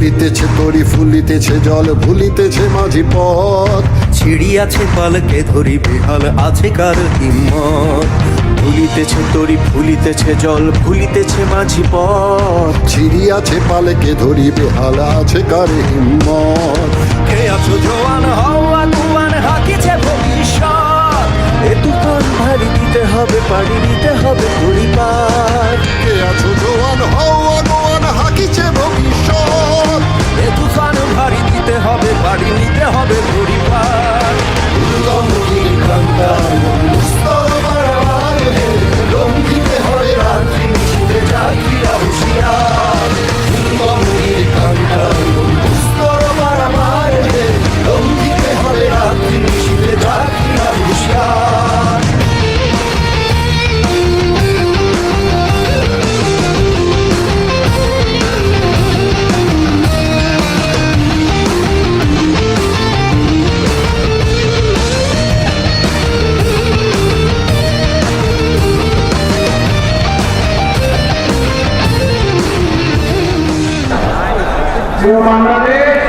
দুলিতেছে তরি ফুলিতেছে জল ভুলিতেছে মাঝি পথ। ছিড়িয়াছে পালকে ধরি বেহাল আছে কার হিম্মত। ভুলিতেছে তরি ফুলিতেছে জল ভুলিতেছে মাঝি পথ। ছিড়িয়াছে পালকে ধরি বেহাল আছে কার হিম্মত। কে আছো জোয়ান হও আগুয়ান হাকিছে ভবিষ্যৎ। এ তুফান ভারী দিতে হবে পাড়ি দিতে হবে পরিবার। কে আছো জোয়ান হও আগুয়ান হাকিছে ভবিষ্যৎ। এ তুফান ভারী দিতে হবে পাড়ি নিতে হবে পরিবার। দুর্গমগিরি কান্তার স্তর বারবার হে, লঙ্ঘিতে হয় রাত্রি নিশীথে জাগিয়া হুঁশিয়ার। দুর্গমগিরি কান্তার স্তর বারবার হে, লঙ্ঘিতে হয় রাত্রি নিশীথে জাগিয়া হুঁশিয়ার। ও বাংলাদেশ